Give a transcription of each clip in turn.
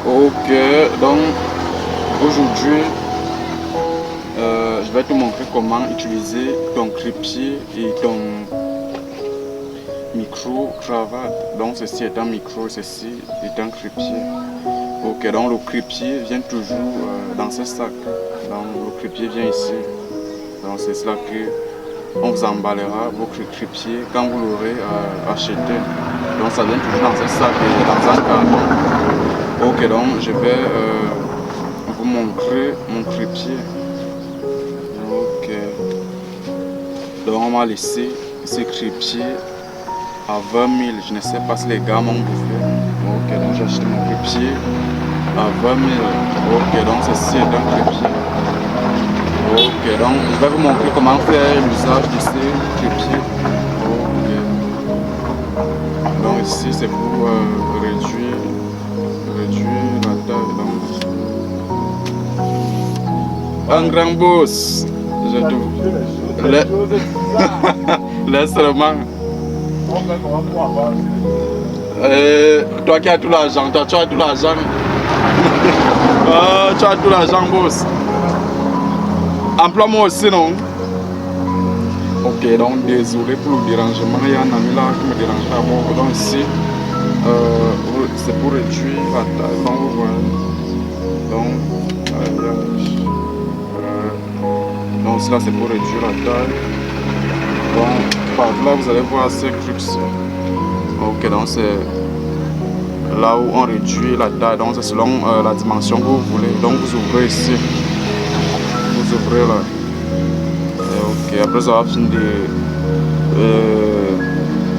Ok, donc aujourd'hui, je vais te montrer comment utiliser ton trépied et ton micro-cravate. Donc ceci est un micro, ceci est un trépied. Ok, donc le trépied vient toujours dans ce sac. Donc le trépied vient ici. Donc c'est cela que on vous emballera votre trépied quand vous l'aurez acheté. Donc ça vient toujours dans ce sac et dans un carton. Ok, donc je vais vous montrer mon trépied. Ok. Donc on m'a laissé ce trépied à 20 000. Je ne sais pas si les gars m'ont bouffé. Ok, donc j'ai acheté mon trépied à 20 000. Ok, donc ceci est un trépied. Ok, donc je vais vous montrer comment faire l'usage de ces trépieds. Ok. Donc ici c'est pour réduire la taille. Donc un grand boss. Je te... Laisse seulement. Toi qui as tout l'argent, tu as tout l'argent. Tu as tout l'argent, boss. Emploie-moi aussi, non? Ok, donc désolé pour le dérangement. Il y a un ami là qui me dérange à bord. Donc ici, c'est pour réduire la taille. Donc vous voyez. Donc cela c'est pour réduire la taille. Donc par là vous allez voir ces trucs. Ok, donc c'est là où on réduit la taille. Donc c'est selon la dimension que vous voulez. Donc vous ouvrez ici. Vous ouvrez là. Et ok, après avoir fini de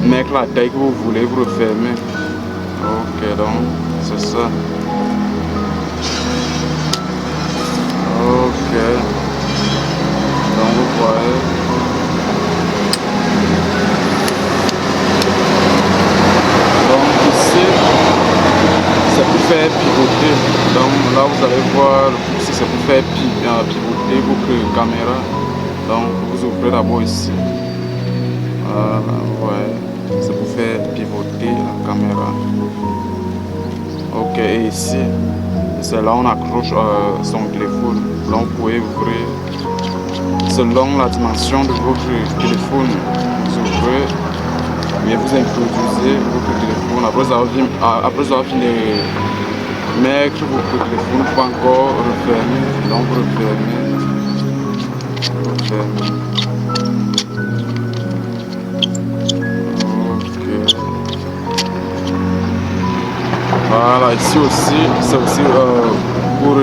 mettre la taille que vous voulez, vous refermez. Ok, donc c'est ça. Ok. Donc vous voyez. Donc ici, c'est pour faire pivoter. Donc là vous allez voir, ici c'est pour faire pivoter votre caméra. Donc vous ouvrez d'abord ici. Voilà, ouais. C'est pour faire pivoter la caméra. Ok, et ici, c'est là où on accroche son téléphone. Donc vous pouvez ouvrir selon la dimension de votre téléphone. Vous ouvrez et vous introduisez votre téléphone. Après avoir fini de mettre votre téléphone, pas encore refermer. Donc vous refermez. Ok. Voilà, ici aussi, c'est aussi pour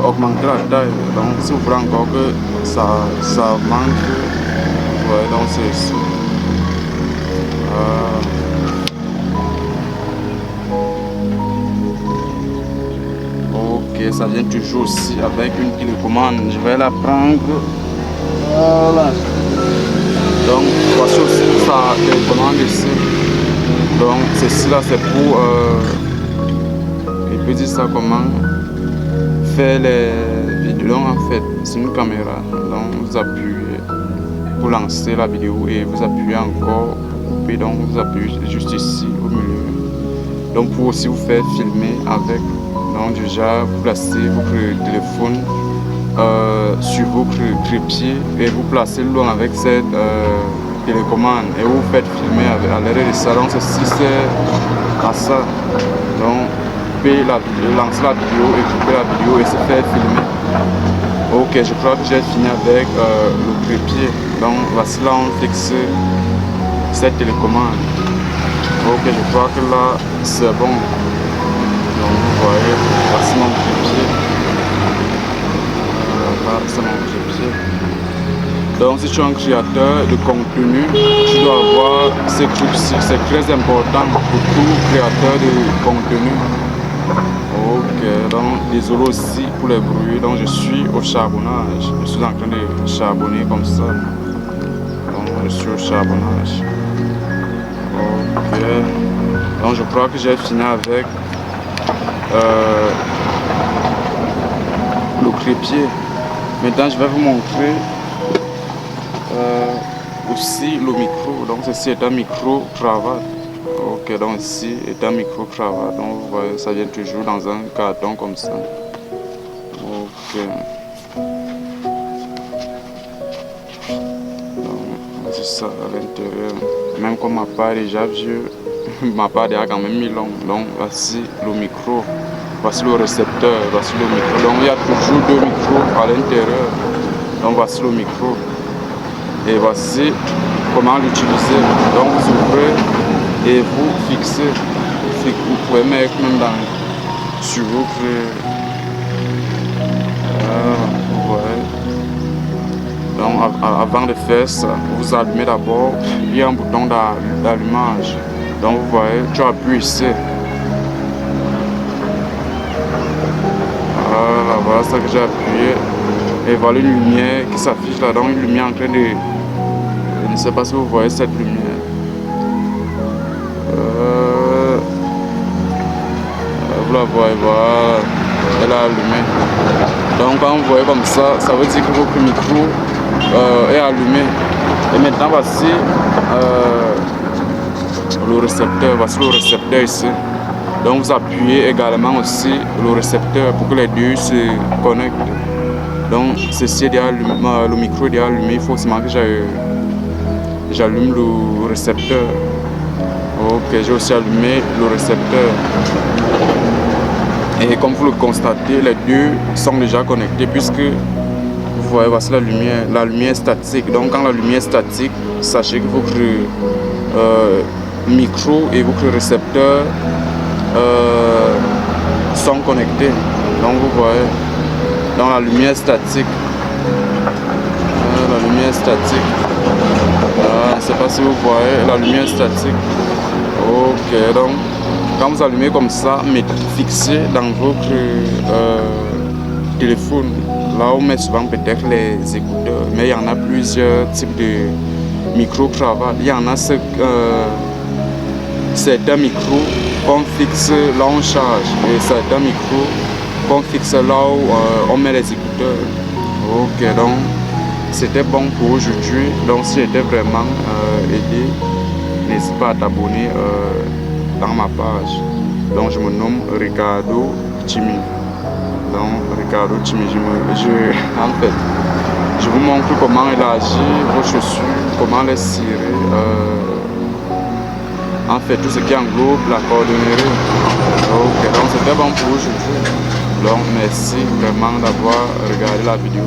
augmenter la taille. Donc si vous voulez encore que ça manque, ouais, donc c'est ici. Ok, ça vient toujours aussi avec une télécommande. Je vais la prendre. Voilà. Donc voici aussi sa télécommande ici. Donc ceci là c'est pour je peux dire ça comment faire les vidéos. Donc en fait c'est une caméra. Donc vous appuyez pour lancer la vidéo et vous appuyez encore pour couper. Donc vous appuyez juste ici au milieu. Donc pour aussi vous faire filmer avec. Donc déjà vous placez votre téléphone sur votre trépied et vous placez le long avec cette télécommande et vous faites filmer à l'aide de ça. Donc ceci c'est à ça. Donc lancer la vidéo et couper la vidéo et se faire filmer. Ok, je crois que j'ai fini avec le trépied. Donc voici là on fixe cette télécommande. Ok, je crois que là c'est bon. Donc vous voyez, voici mon trépied. Là c'est mon trépied. Donc si tu es un créateur de contenu, tu dois avoir ces trucs-ci. C'est très important pour tout créateur de contenu. Ok, donc désolé aussi pour les bruits. Donc je suis au charbonnage. Je suis en train de charbonner comme ça. Donc je suis au charbonnage. Ok. Donc je crois que j'ai fini avec le trépied. Maintenant je vais vous montrer aussi le micro. Donc ceci est un micro cravate. Ok, donc ici est un micro-cravate. Donc vous voyez, ça vient toujours dans un carton comme ça. Ok. Donc c'est ça à l'intérieur. Même comme ma part est déjà vieux, ma part est quand même mis long. Donc voici le micro. Voici le récepteur, voici le micro. Donc il y a toujours deux micros à l'intérieur. Donc voici le micro. Et voici comment l'utiliser. Donc vous ouvrez et vous fixez. Vous pouvez mettre même sur votre... vous voyez. Donc avant de faire ça, vous allumez d'abord. Il y a un bouton d'allumage. Donc vous voyez, tu appuies ici. Voilà ça que j'ai appuyé. Et voilà une lumière qui s'affiche là, donc une lumière en train de... Je ne sais pas si vous voyez cette lumière. Vous la voyez, voilà. Elle a allumé. Donc quand vous voyez comme ça veut dire que votre micro est allumé. Et maintenant voici le récepteur. Voici le récepteur ici. Donc vous appuyez également aussi le récepteur pour que les deux se connectent. Donc ceci est déjà allumé, le micro est déjà allumé, il faut seulement que j'allume le récepteur. Ok, j'ai aussi allumé le récepteur. Et comme vous le constatez, les deux sont déjà connectés puisque vous voyez, voici la lumière statique. Donc quand la lumière est statique, sachez que votre micro et votre récepteur sont connectés. Donc vous voyez, dans la lumière statique. La lumière statique. Je ne sais pas si vous voyez la lumière statique. Ok, donc quand vous allumez comme ça, fixez dans votre téléphone. Là on met souvent peut-être les écouteurs, mais il y en a plusieurs types de micro-cravates. Il y en a certains micros qu'on fixe là on charge et certains micros qu'on fixe là où on met les écouteurs. Ok, donc c'était bon pour aujourd'hui. Donc si j'étais vraiment aidé, n'hésite pas à t'abonner dans ma page. Donc je me nomme Ricardo Timi. Donc Ricardo Timi, en fait, je vous montre comment élargir vos chaussures, comment les cirer. En fait, tout ce qui englobe la cordonnerie. Ok, donc c'était bon pour aujourd'hui. Donc merci vraiment d'avoir regardé la vidéo.